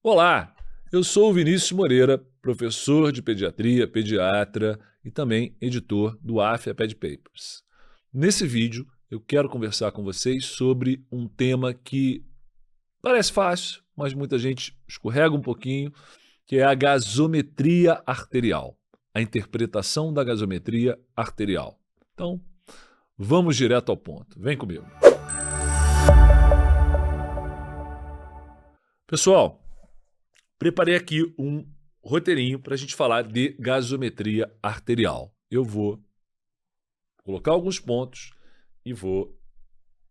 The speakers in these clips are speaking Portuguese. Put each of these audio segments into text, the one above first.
Olá, eu sou o Vinícius Moreira, professor de pediatria, pediatra e também editor do AFIA Ped Papers. Nesse vídeo, eu quero conversar com vocês sobre um tema que parece fácil, mas muita gente escorrega um pouquinho, que é a gasometria arterial, a interpretação da gasometria arterial. Então, vamos direto ao ponto. Vem comigo. Pessoal, preparei aqui um roteirinho para a gente falar de gasometria arterial. Eu vou colocar alguns pontos e vou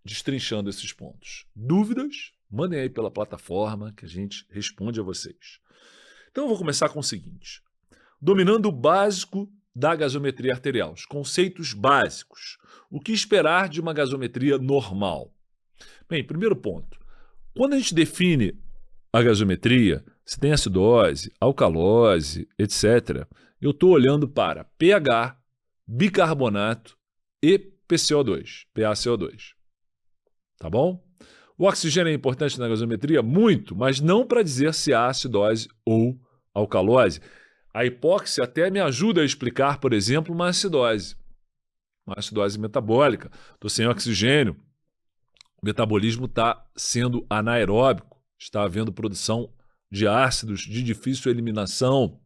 destrinchando esses pontos. Dúvidas? Mandem aí pela plataforma que a gente responde a vocês. Então eu vou começar com o seguinte. Dominando o básico da gasometria arterial, os conceitos básicos. O que esperar de uma gasometria normal? Bem, primeiro ponto. Quando a gente define a gasometria, se tem acidose, alcalose, etc., eu estou olhando para pH, bicarbonato e PCO2, PaCO2. Tá bom? O oxigênio é importante na gasometria? Muito, mas não para dizer se há acidose ou alcalose. A hipóxia até me ajuda a explicar, por exemplo, uma acidose metabólica. Estou sem oxigênio, o metabolismo está sendo anaeróbico, está havendo produção de ácidos de difícil eliminação,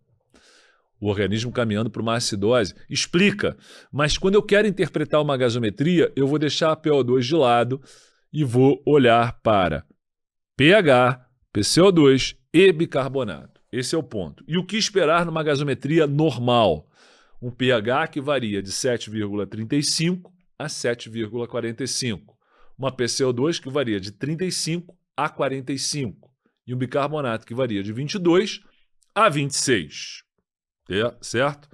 o organismo caminhando para uma acidose. Explica, mas quando eu quero interpretar uma gasometria, eu vou deixar a PO2 de lado e vou olhar para pH, PCO2 e bicarbonato. Esse é o ponto. E o que esperar numa gasometria normal? Um pH que varia de 7,35 a 7,45. Uma PCO2 que varia de 35 a 45. E um bicarbonato que varia de 22 a 26. Certo?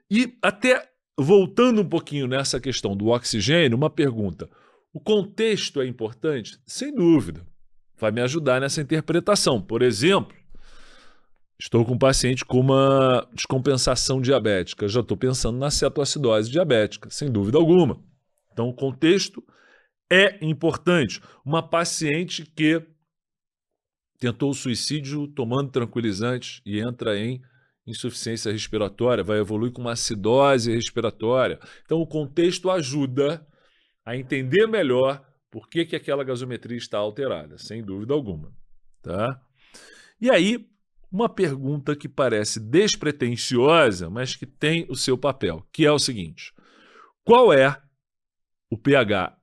E até voltando um pouquinho nessa questão do oxigênio, uma pergunta. O contexto é importante? Sem dúvida. Vai me ajudar nessa interpretação. Por exemplo, estou com um paciente com uma descompensação diabética. Já estou pensando na cetoacidose diabética, sem dúvida alguma. Então, o contexto é importante. Uma paciente que tentou o suicídio tomando tranquilizantes e entra em insuficiência respiratória, vai evoluir com uma acidose respiratória. Então, o contexto ajuda a entender melhor por que aquela gasometria está alterada, sem dúvida alguma. Tá? E aí, uma pergunta que parece despretensiosa, mas que tem o seu papel, que é o seguinte. Qual é o pH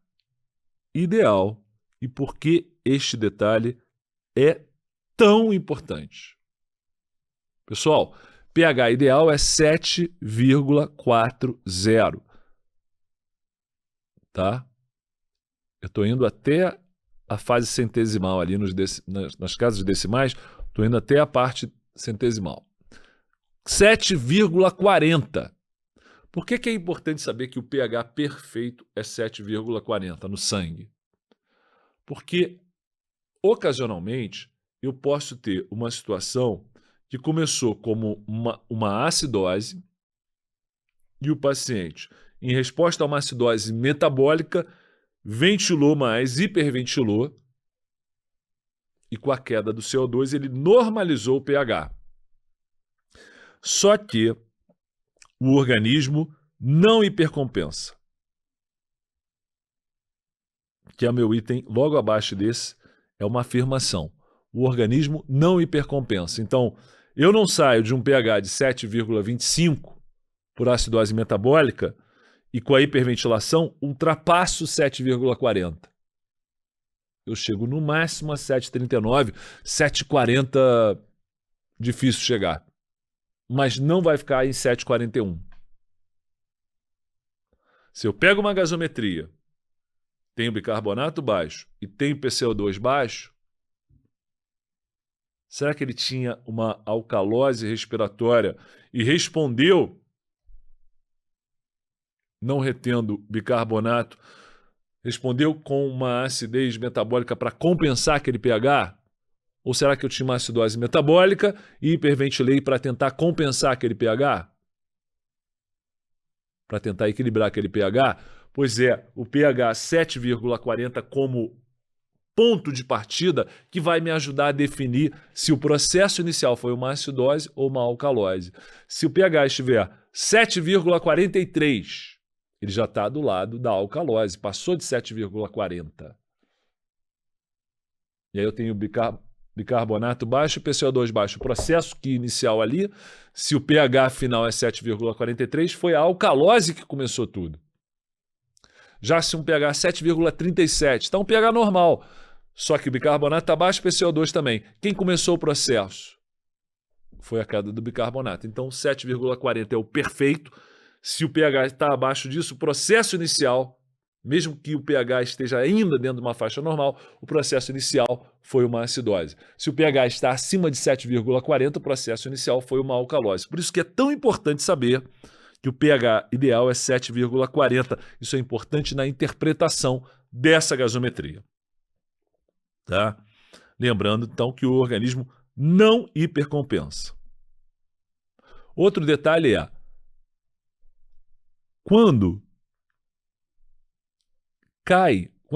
ideal e por que este detalhe é tão importante? Pessoal, pH ideal é 7,40. Tá? Eu estou indo até a fase centesimal ali nas casas decimais, estou indo até a parte centesimal. 7,40. Por que é importante saber que o pH perfeito é 7,40 no sangue? Porque, ocasionalmente, eu posso ter uma situação que começou como uma acidose e o paciente, em resposta a uma acidose metabólica, ventilou mais, hiperventilou, e com a queda do CO2 ele normalizou o pH. Só que o organismo não hipercompensa, que é o meu item logo abaixo desse, é uma afirmação. O organismo não hipercompensa. Então, eu não saio de um pH de 7,25 por acidose metabólica e com a hiperventilação ultrapasso 7,40. Eu chego no máximo a 7,39, 7,40 difícil chegar. Mas não vai ficar em 7,41. Se eu pego uma gasometria, tenho bicarbonato baixo e tenho PCO2 baixo, será que ele tinha uma alcalose respiratória e respondeu não retendo bicarbonato, respondeu com uma acidez metabólica para compensar aquele pH? Ou será que eu tinha uma acidose metabólica e hiperventilei para tentar compensar aquele pH? Para tentar equilibrar aquele pH? Pois é, o pH 7,40 como ponto de partida que vai me ajudar a definir se o processo inicial foi uma acidose ou uma alcalose. Se o pH estiver 7,43, ele já está do lado da alcalose, passou de 7,40. E aí eu tenho bicarbonato baixo e PCO2 baixo. O processo que inicial ali, se o pH final é 7,43, foi a alcalose que começou tudo. Já se um pH 7,37, está um pH normal. Só que o bicarbonato está baixo, PCO2 também. Quem começou o processo? Foi a queda do bicarbonato. Então 7,40 é o perfeito. Se o pH está abaixo disso, o processo inicial, mesmo que o pH esteja ainda dentro de uma faixa normal, o processo inicial foi uma acidose. Se o pH está acima de 7,40, o processo inicial foi uma alcalose. Por isso que é tão importante saber que o pH ideal é 7,40. Isso é importante na interpretação dessa gasometria. Tá? Lembrando, então, que o organismo não hipercompensa. Outro detalhe é, quando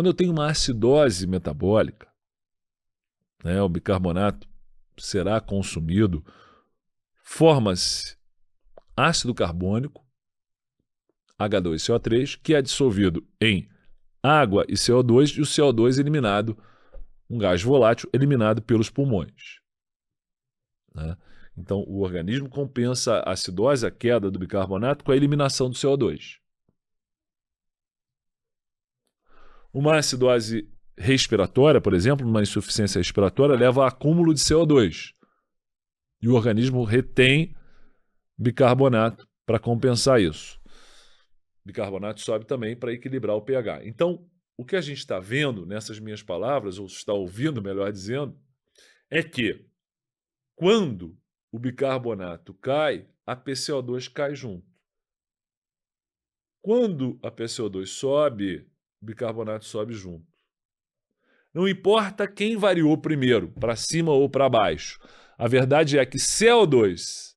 eu tenho uma acidose metabólica, né, o bicarbonato será consumido, forma-se ácido carbônico, H2CO3, que é dissolvido em água e CO2, e o CO2 eliminado, um gás volátil eliminado pelos pulmões. Né? Então, o organismo compensa a acidose, a queda do bicarbonato, com a eliminação do CO2. Uma acidose respiratória, por exemplo, uma insuficiência respiratória, leva a acúmulo de CO2. E o organismo retém bicarbonato para compensar isso. Bicarbonato sobe também para equilibrar o pH. Então, o que a gente está vendo nessas minhas palavras, ou está ouvindo, melhor dizendo, é que quando o bicarbonato cai, a PCO2 cai junto. Quando a PCO2 sobe, o bicarbonato sobe junto. Não importa quem variou primeiro, para cima ou para baixo. A verdade é que CO2,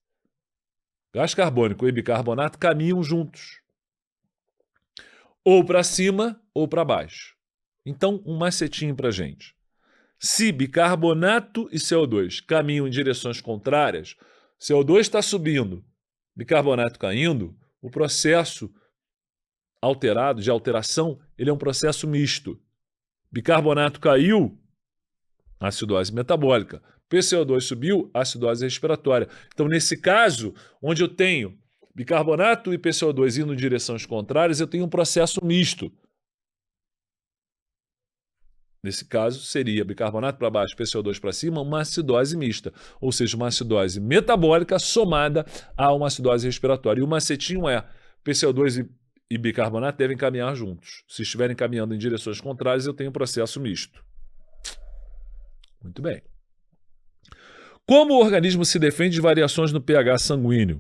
gás carbônico e bicarbonato caminham juntos. Ou para cima ou para baixo. Então, um macetinho para a gente. Se bicarbonato e CO2 caminham em direções contrárias, CO2 está subindo, bicarbonato caindo, o processo alterado, de alteração, ele é um processo misto. Bicarbonato caiu, acidose metabólica. PCO2 subiu, acidose respiratória. Então, nesse caso, onde eu tenho bicarbonato e PCO2 indo em direções contrárias, eu tenho um processo misto. Nesse caso, seria bicarbonato para baixo, PCO2 para cima, uma acidose mista. Ou seja, uma acidose metabólica somada a uma acidose respiratória. E o macetinho é PCO2 e bicarbonato devem caminhar juntos. Se estiverem caminhando em direções contrárias, eu tenho um processo misto. Muito bem. Como o organismo se defende de variações no pH sanguíneo?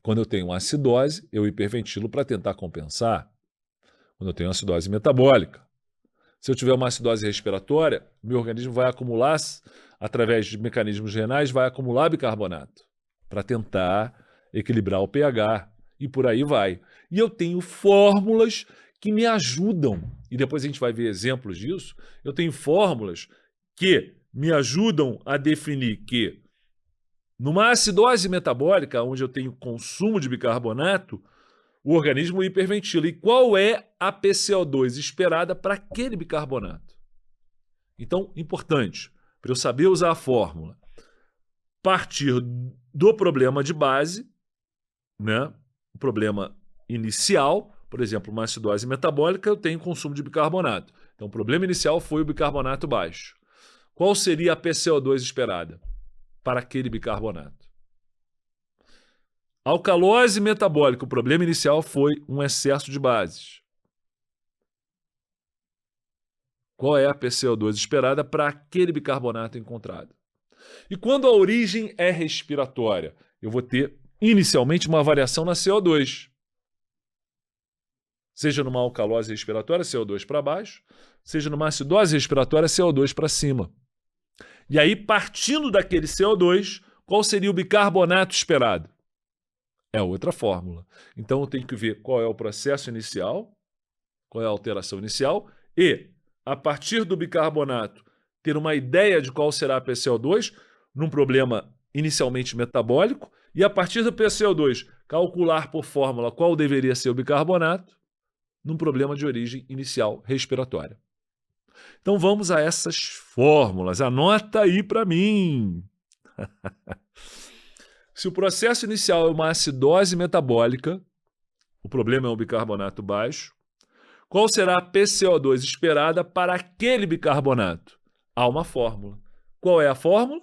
Quando eu tenho uma acidose, eu hiperventilo para tentar compensar. Quando eu tenho uma acidose metabólica. Se eu tiver uma acidose respiratória, meu organismo vai acumular, através de mecanismos renais, vai acumular bicarbonato para tentar equilibrar o pH e por aí vai. E eu tenho fórmulas que me ajudam, e depois a gente vai ver exemplos disso, eu tenho fórmulas que me ajudam a definir que numa acidose metabólica, onde eu tenho consumo de bicarbonato, o organismo hiperventila. E qual é a PCO2 esperada para aquele bicarbonato? Então, importante, para eu saber usar a fórmula, partir do problema de base, né? O problema inicial, por exemplo, uma acidose metabólica, eu tenho consumo de bicarbonato. Então, o problema inicial foi o bicarbonato baixo. Qual seria a PCO2 esperada para aquele bicarbonato? Alcalose metabólica, o problema inicial foi um excesso de bases. Qual é a PCO2 esperada para aquele bicarbonato encontrado? E quando a origem é respiratória, eu vou ter inicialmente uma variação na CO2. Seja numa alcalose respiratória, CO2 para baixo, seja numa acidose respiratória, CO2 para cima. E aí, partindo daquele CO2, qual seria o bicarbonato esperado? É outra fórmula. Então, eu tenho que ver qual é o processo inicial, qual é a alteração inicial e a partir do bicarbonato, ter uma ideia de qual será a PCO2 num problema inicialmente metabólico e, a partir do PCO2, calcular por fórmula qual deveria ser o bicarbonato num problema de origem inicial respiratória. Então vamos a essas fórmulas. Anota aí para mim. Se o processo inicial é uma acidose metabólica, o problema é um bicarbonato baixo, qual será a PCO2 esperada para aquele bicarbonato? Há uma fórmula. Qual é a fórmula?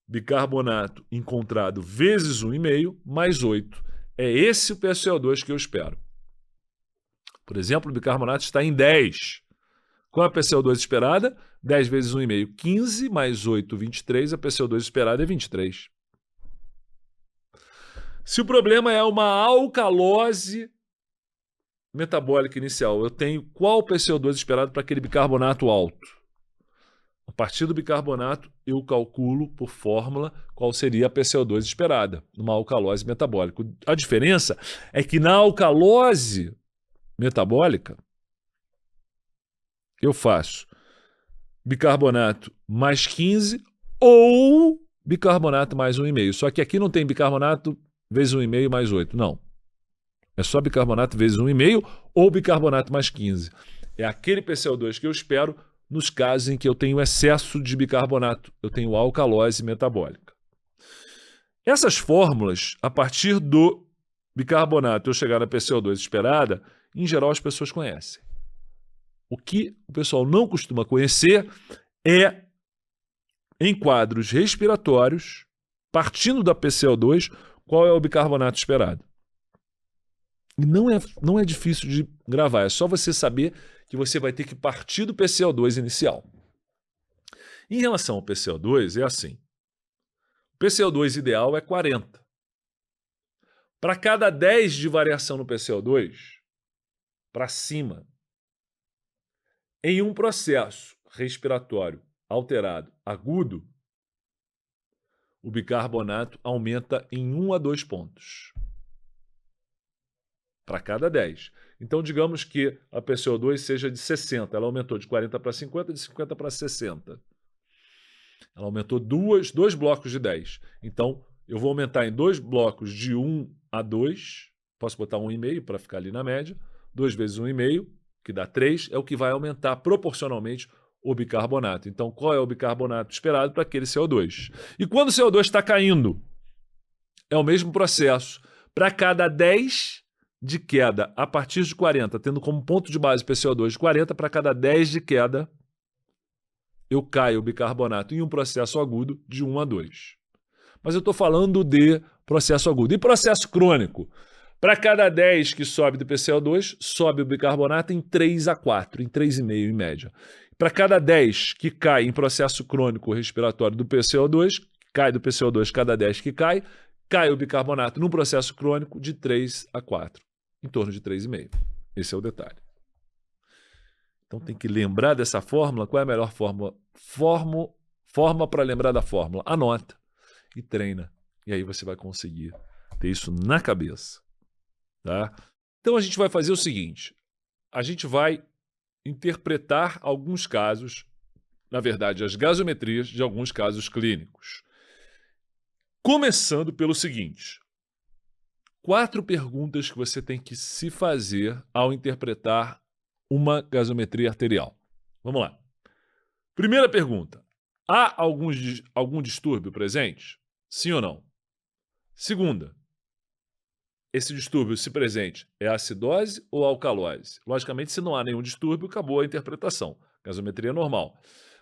Bicarbonato encontrado vezes 1,5 mais 8. É esse o PCO2 que eu espero. Por exemplo, o bicarbonato está em 10. Qual é a PCO2 esperada? 10 vezes 1,5, 15, mais 8, 23. A PCO2 esperada é 23. Se o problema é uma alcalose metabólica inicial, eu tenho qual PCO2 esperado para aquele bicarbonato alto? A partir do bicarbonato, eu calculo por fórmula qual seria a PCO2 esperada numa alcalose metabólica. A diferença é que na alcalose metabólica, eu faço bicarbonato mais 15 ou bicarbonato mais 1,5. Só que aqui não tem bicarbonato vezes 1,5 mais 8, não. É só bicarbonato vezes 1,5 ou bicarbonato mais 15. É aquele PCO2 que eu espero nos casos em que eu tenho excesso de bicarbonato, eu tenho alcalose metabólica. Essas fórmulas, a partir do bicarbonato eu chegar na PCO2 esperada, em geral as pessoas conhecem. O que o pessoal não costuma conhecer é, em quadros respiratórios, partindo da PCO2, qual é o bicarbonato esperado. E não é difícil de gravar, é só você saber que você vai ter que partir do PCO2 inicial. Em relação ao PCO2, é assim. O PCO2 ideal é 40. Para cada 10 de variação no PCO2, para cima, em um processo respiratório alterado agudo, o bicarbonato aumenta em 1 a 2 pontos. Para cada 10. Então, digamos que a PCO2 seja de 60. Ela aumentou de 40 para 50, de 50 para 60. Ela aumentou dois blocos de 10. Então, eu vou aumentar em 2 blocos de 1 a 2. Posso botar 1,5 para ficar ali na média. 2 vezes 1,5, que dá 3, é o que vai aumentar proporcionalmente o bicarbonato. Então, qual é o bicarbonato esperado para aquele CO2? E quando o CO2 está caindo, é o mesmo processo. Para cada 10 de queda a partir de 40, tendo como ponto de base PCO2 de 40, para cada 10 de queda, eu caio o bicarbonato em um processo agudo de 1 a 2. Mas eu estou falando de processo agudo. E processo crônico? Para cada 10 que sobe do PCO2, sobe o bicarbonato em 3 a 4, em 3,5 em média. Para cada 10 que cai em processo crônico respiratório do PCO2, cai do PCO2 cada 10 que cai o bicarbonato num processo crônico de 3 a 4, em torno de 3,5. Esse é o detalhe. Então tem que lembrar dessa fórmula. Qual é a melhor fórmula? Forma para lembrar da fórmula. Anota e treina. E aí você vai conseguir ter isso na cabeça. Tá? Então a gente vai fazer o seguinte. A gente vai interpretar alguns casos, na verdade, as gasometrias de alguns casos clínicos. Começando pelo seguinte. 4 perguntas que você tem que se fazer ao interpretar uma gasometria arterial. Vamos lá. Primeira pergunta. Há algum distúrbio presente? Sim ou não? Segunda. Esse distúrbio, se presente, é acidose ou alcalose? Logicamente, se não há nenhum distúrbio, acabou a interpretação. Gasometria normal.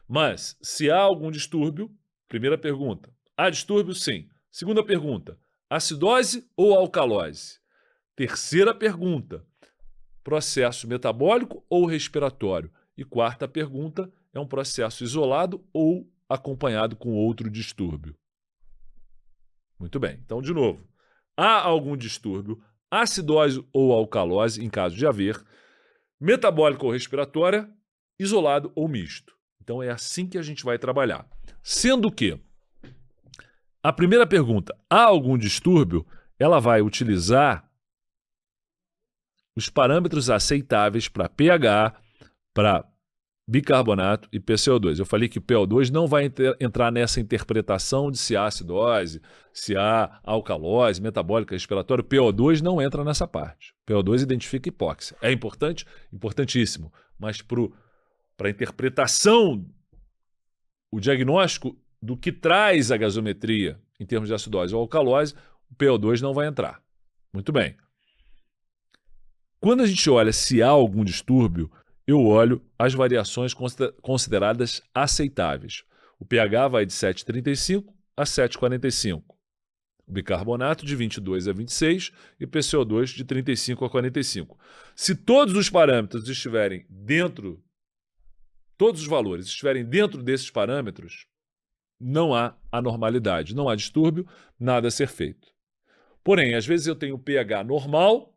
Mas, se há algum distúrbio, primeira pergunta. Há distúrbio? Sim. Segunda pergunta. Acidose ou alcalose? Terceira pergunta. Processo metabólico ou respiratório? E quarta pergunta. É um processo isolado ou acompanhado com outro distúrbio? Muito bem. Então, de novo. Há algum distúrbio, acidose ou alcalose, em caso de haver, metabólica ou respiratória, isolado ou misto. Então é assim que a gente vai trabalhar. Sendo que a primeira pergunta, há algum distúrbio, ela vai utilizar os parâmetros aceitáveis para pH, para bicarbonato e PCO2. Eu falei que o PO2 não vai entrar nessa interpretação de se há acidose, se há alcalose, metabólica, respiratória. O PO2 não entra nessa parte. O PO2 identifica hipóxia. É importante? Importantíssimo. Mas para a interpretação, o diagnóstico do que traz a gasometria em termos de acidose ou alcalose, o PO2 não vai entrar. Muito bem. Quando a gente olha se há algum distúrbio, eu olho as variações consideradas aceitáveis. O pH vai de 7,35 a 7,45. O bicarbonato de 22 a 26 e o PCO2 de 35 a 45. Se todos os parâmetros estiverem dentro, todos os valores estiverem dentro desses parâmetros, não há anormalidade, não há distúrbio, nada a ser feito. Porém, às vezes eu tenho pH normal,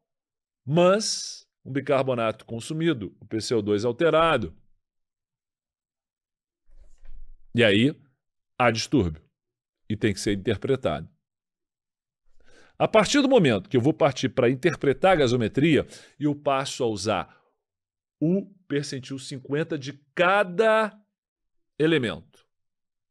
mas um bicarbonato consumido, o PCO2 alterado. E aí há distúrbio e tem que ser interpretado. A partir do momento que eu vou partir para interpretar a gasometria, eu passo a usar o percentil 50 de cada elemento,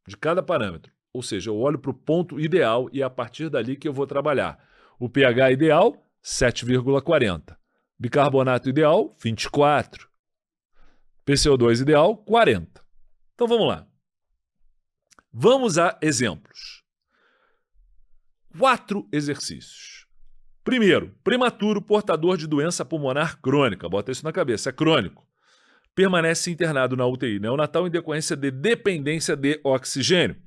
de cada parâmetro. Ou seja, eu olho para o ponto ideal e é a partir dali que eu vou trabalhar. O pH ideal, 7,40. Bicarbonato ideal, 24. PCO2 ideal, 40. Então vamos lá. Vamos a exemplos. 4 exercícios. Primeiro, prematuro portador de doença pulmonar crônica. Bota isso na cabeça, é crônico. Permanece internado na UTI neonatal em decorrência de dependência de oxigênio.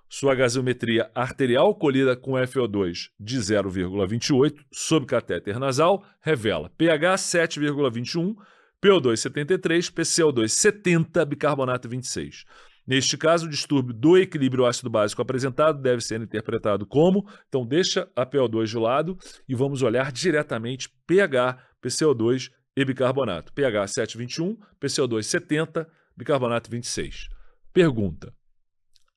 Sua gasometria arterial, colhida com FO2 de 0,28 sob catéter nasal, revela pH 7,21, PO2 73, PCO2 70, bicarbonato 26. Neste caso, o distúrbio do equilíbrio ácido-básico apresentado deve ser interpretado como, então deixa a PO2 de lado e vamos olhar diretamente pH, PCO2 e bicarbonato. pH 7,21, PCO2 70, bicarbonato 26. Pergunta.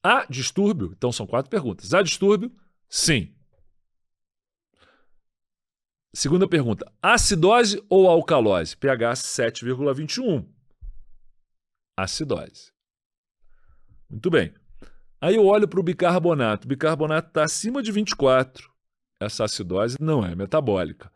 Há distúrbio? Então são 4 perguntas. Há distúrbio? Sim. Segunda pergunta. Acidose ou alcalose? pH 7,21. Acidose. Muito bem. Aí eu olho para o bicarbonato. O bicarbonato está acima de 24. Essa acidose não é metabólica.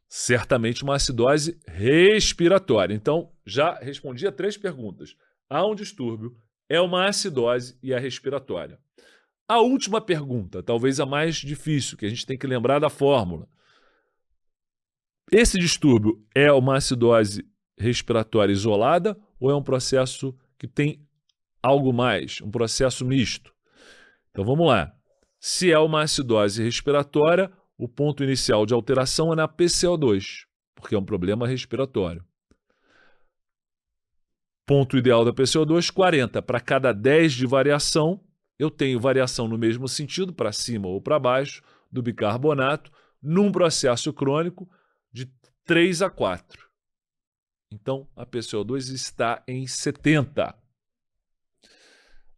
Certamente uma acidose respiratória. Então, já respondi a 3 perguntas. Há um distúrbio, é uma acidose e é respiratória. A última pergunta, talvez a mais difícil, que a gente tem que lembrar da fórmula. Esse distúrbio é uma acidose respiratória isolada ou é um processo que tem algo mais, um processo misto? Então vamos lá. Se é uma acidose respiratória, o ponto inicial de alteração é na PCO2, porque é um problema respiratório. Ponto ideal da PCO2, 40. Para cada 10 de variação, eu tenho variação no mesmo sentido, para cima ou para baixo, do bicarbonato, num processo crônico de 3 a 4. Então, a PCO2 está em 70.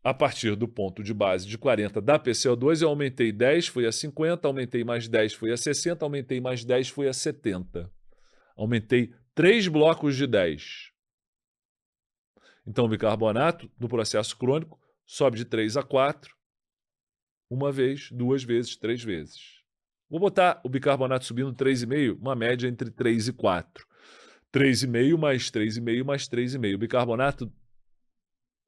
A partir do ponto de base de 40 da PCO2, eu aumentei 10, fui a 50, aumentei mais 10, fui a 60, aumentei mais 10, fui a 70. Aumentei 3 blocos de 10. Então, o bicarbonato, no processo crônico, sobe de 3 a 4, uma vez, 2 vezes, 3 vezes. Vou botar o bicarbonato subindo 3,5, uma média entre 3 e 4. 3,5 mais 3,5 mais 3,5. O bicarbonato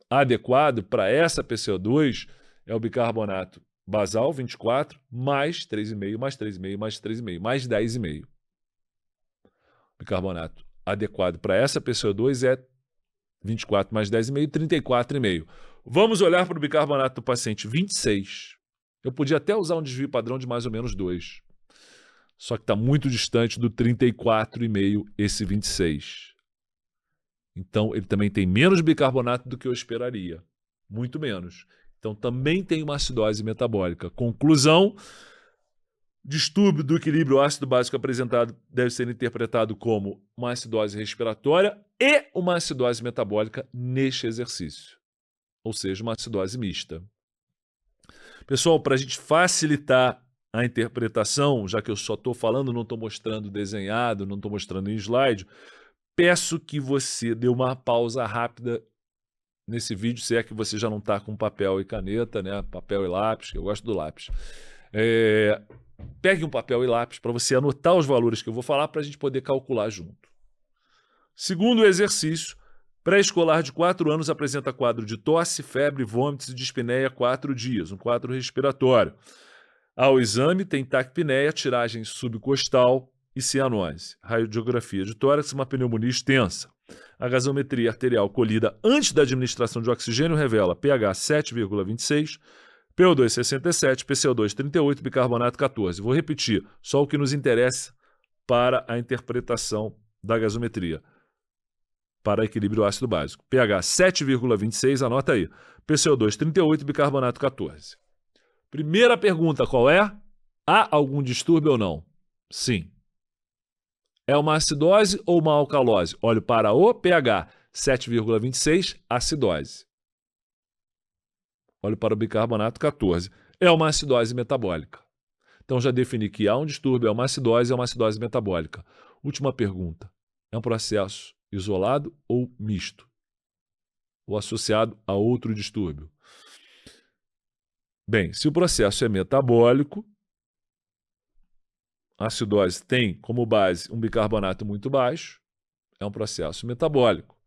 adequado para essa PCO2 é o bicarbonato basal, 24, mais 3,5, mais 3,5, mais 3,5, mais 10,5. O bicarbonato adequado para essa PCO2 é 24 mais 10,5, 34,5. Vamos olhar para o bicarbonato do paciente 26. Eu podia até usar um desvio padrão de mais ou menos 2. Só que está muito distante do 34,5 esse 26. Então, ele também tem menos bicarbonato do que eu esperaria. Muito menos. Então, também tem uma acidose metabólica. Conclusão: distúrbio do equilíbrio ácido-básico apresentado deve ser interpretado como uma acidose respiratória e uma acidose metabólica neste exercício. Ou seja, uma acidose mista. Pessoal, para a gente facilitar a interpretação, já que eu só estou falando, não estou mostrando desenhado, não estou mostrando em slide, peço que você dê uma pausa rápida nesse vídeo, se é que você já não está com papel e caneta, né? Papel e lápis, que eu gosto do lápis. Pegue um papel e lápis para você anotar os valores que eu vou falar para a gente poder calcular junto. Segundo exercício, pré-escolar de 4 anos apresenta quadro de tosse, febre, vômitos e dispneia 4 dias, um quadro respiratório. Ao exame tem taquipneia, tiragem subcostal e cianose. Radiografia de tórax, uma pneumonia extensa. A gasometria arterial colhida antes da administração de oxigênio revela pH 7,26, PO2 67, PCO2 38, bicarbonato 14. Vou repetir, só o que nos interessa para a interpretação da gasometria, para equilíbrio ácido básico. pH 7,26, anota aí. PCO2 38, bicarbonato 14. Primeira pergunta, qual é? Há algum distúrbio ou não? Sim. É uma acidose ou uma alcalose? Olho para o pH 7,26, acidose. Olho para o bicarbonato 14. É uma acidose metabólica. Então já defini que há um distúrbio, é uma acidose metabólica. Última pergunta. É um processo isolado ou misto? Ou associado a outro distúrbio? Bem, se o processo é metabólico, a acidose tem como base um bicarbonato muito baixo, é um processo metabólico.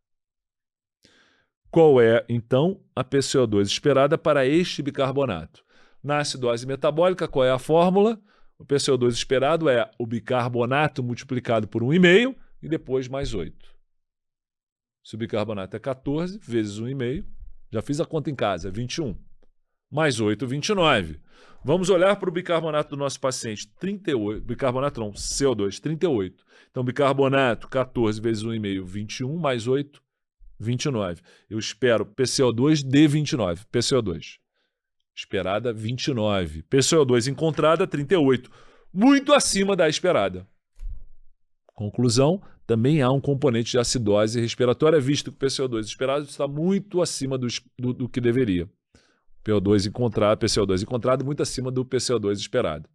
Qual é, então, a PCO2 esperada para este bicarbonato? Na acidose metabólica, qual é a fórmula? O PCO2 esperado é o bicarbonato multiplicado por 1,5 e depois mais 8. Se o bicarbonato é 14 vezes 1,5, já fiz a conta em casa, 21. Mais 8, 29. Vamos olhar para o bicarbonato do nosso paciente, 38. Bicarbonato não, CO2, 38. Então, bicarbonato, 14 vezes 1,5, 21, mais 8, 29. Eu espero PCO2 de 29. PCO2. Esperada, 29. PCO2 encontrada, 38. Muito acima da esperada. Conclusão, também há um componente de acidose respiratória, visto que o PCO2 esperado está muito acima do que deveria. PCO2 encontrado muito acima do PCO2 esperado.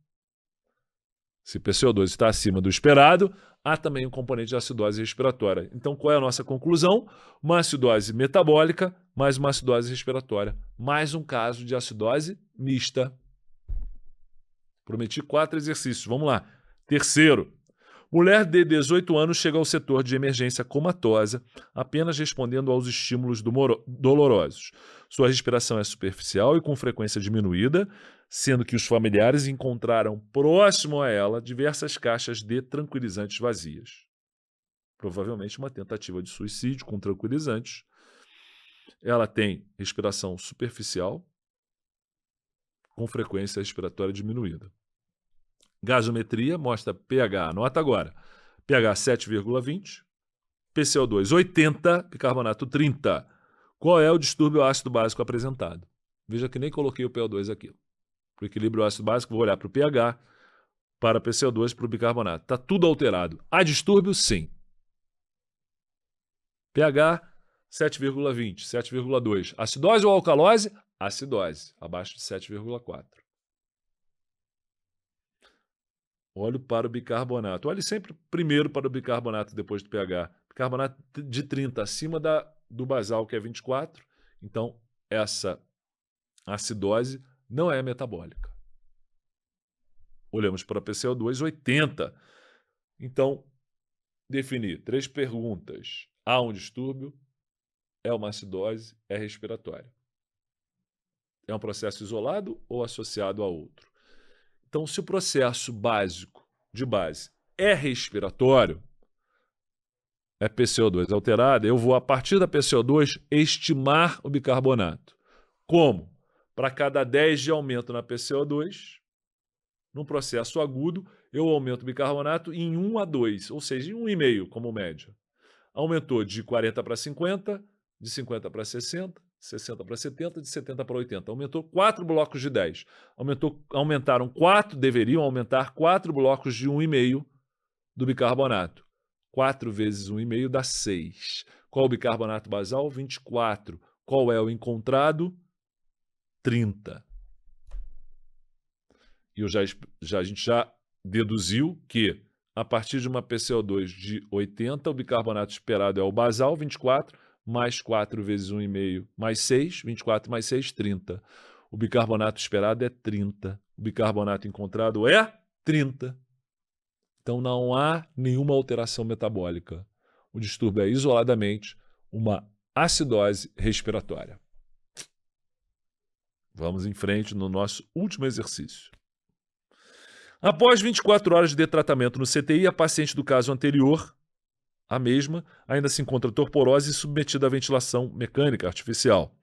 Se PCO2 está acima do esperado, há também um componente de acidose respiratória. Então, qual é a nossa conclusão? Uma acidose metabólica mais uma acidose respiratória. Mais um caso de acidose mista. Prometi 4 exercícios. Vamos lá. Terceiro. Mulher de 18 anos chega ao setor de emergência comatosa, apenas respondendo aos estímulos dolorosos. Sua respiração é superficial e com frequência diminuída, sendo que os familiares encontraram próximo a ela diversas caixas de tranquilizantes vazias. Provavelmente uma tentativa de suicídio com tranquilizantes. Ela tem respiração superficial, com frequência respiratória diminuída. Gasometria mostra pH, anota agora, pH 7,20, PCO2 80, bicarbonato 30. Qual é o distúrbio ácido básico apresentado? Veja que nem coloquei o PO2 aqui. Para o equilíbrio ácido básico, vou olhar para o pH, para PCO2, para o bicarbonato. Está tudo alterado. Há distúrbio? Sim. pH 7,20, 7,2. Acidose ou alcalose? Acidose, abaixo de 7,4. Olho para o bicarbonato. Olhe sempre primeiro para o bicarbonato depois do pH. Bicarbonato de 30 acima do basal, que é 24. Então, essa acidose não é metabólica. Olhamos para a PCO2, 80. Então, definir 3 perguntas. Há um distúrbio? É uma acidose? É respiratória? É um processo isolado ou associado a outro? Então, se o processo básico de base é respiratório, é PCO2 alterada, eu vou, a partir da PCO2, estimar o bicarbonato. Como? Para cada 10 de aumento na PCO2, num processo agudo, eu aumento o bicarbonato em 1 a 2, ou seja, em 1,5 como média. Aumentou de 40 para 50, de 50 para 60, 60 para 70, de 70 para 80. Aumentou 4 blocos de 10. Deveriam aumentar 4 blocos de 1,5 do bicarbonato. 4 vezes 1,5 dá 6. Qual o bicarbonato basal? 24. Qual é o encontrado? 30. E a gente já deduziu que a partir de uma PCO2 de 80, o bicarbonato esperado é o basal, 24, mais 4 vezes 1,5 mais 6, 24 mais 6, 30. O bicarbonato esperado é 30. O bicarbonato encontrado é 30. Então não há nenhuma alteração metabólica. O distúrbio é isoladamente uma acidose respiratória. Vamos em frente no nosso último exercício. Após 24 horas de tratamento no CTI, a paciente do caso anterior, a mesma, ainda se encontra torporosa e submetida à ventilação mecânica artificial.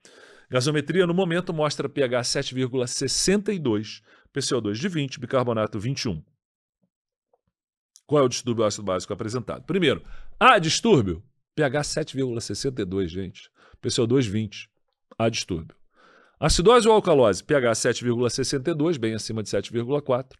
Gasometria no momento mostra pH 7,62, PCO2 de 20, bicarbonato 21. Qual é o distúrbio ácido básico apresentado? Primeiro, há distúrbio? pH 7,62, gente. PCO2 20. Há distúrbio. Acidose ou alcalose? pH 7,62, bem acima de 7,4.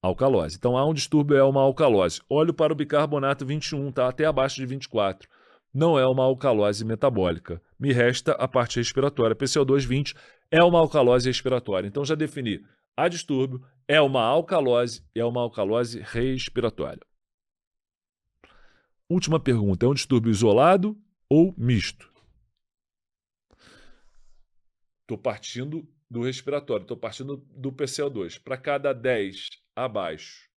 Alcalose. Então há um distúrbio, é uma alcalose. Olho para o bicarbonato 21, está até abaixo de 24. Não é uma alcalose metabólica. Me resta a parte respiratória. PCO2 20 é uma alcalose respiratória. Então já defini. Há distúrbio, é uma alcalose respiratória. Última pergunta. É um distúrbio isolado ou misto? Estou partindo do respiratório, estou partindo do PCO2. Para cada 10 abaixo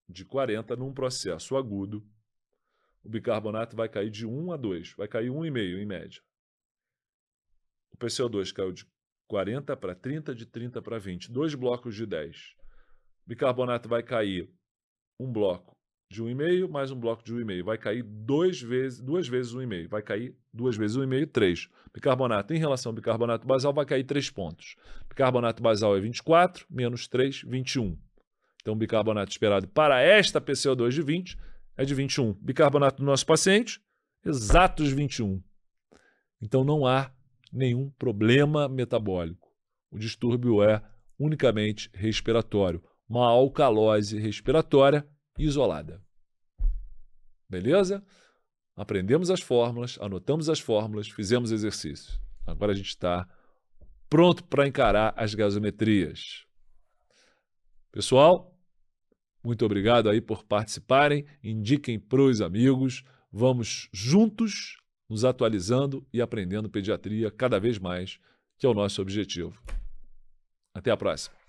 de 40 num processo agudo, o bicarbonato vai cair de 1 a 2, vai cair 1,5 em média. O PCO2 caiu de 40 para 30, de 30 para 20, 2 blocos de 10. O bicarbonato vai cair um bloco de 1,5 mais um bloco de 1,5. Vai cair duas vezes 1,5. Vai cair 2 vezes 1,5, 3. Bicarbonato em relação ao bicarbonato basal vai cair 3 pontos. Bicarbonato basal é 24, menos 3, 21. Então, o bicarbonato esperado para esta PCO2 de 20 é de 21. Bicarbonato do nosso paciente, exatos 21. Então, não há nenhum problema metabólico. O distúrbio é unicamente respiratório. Uma alcalose respiratória isolada. Beleza? Aprendemos as fórmulas, anotamos as fórmulas, fizemos exercícios. Agora a gente está pronto para encarar as gasometrias. Pessoal, muito obrigado aí por participarem. Indiquem para os amigos. Vamos juntos nos atualizando e aprendendo pediatria cada vez mais, que é o nosso objetivo. Até a próxima.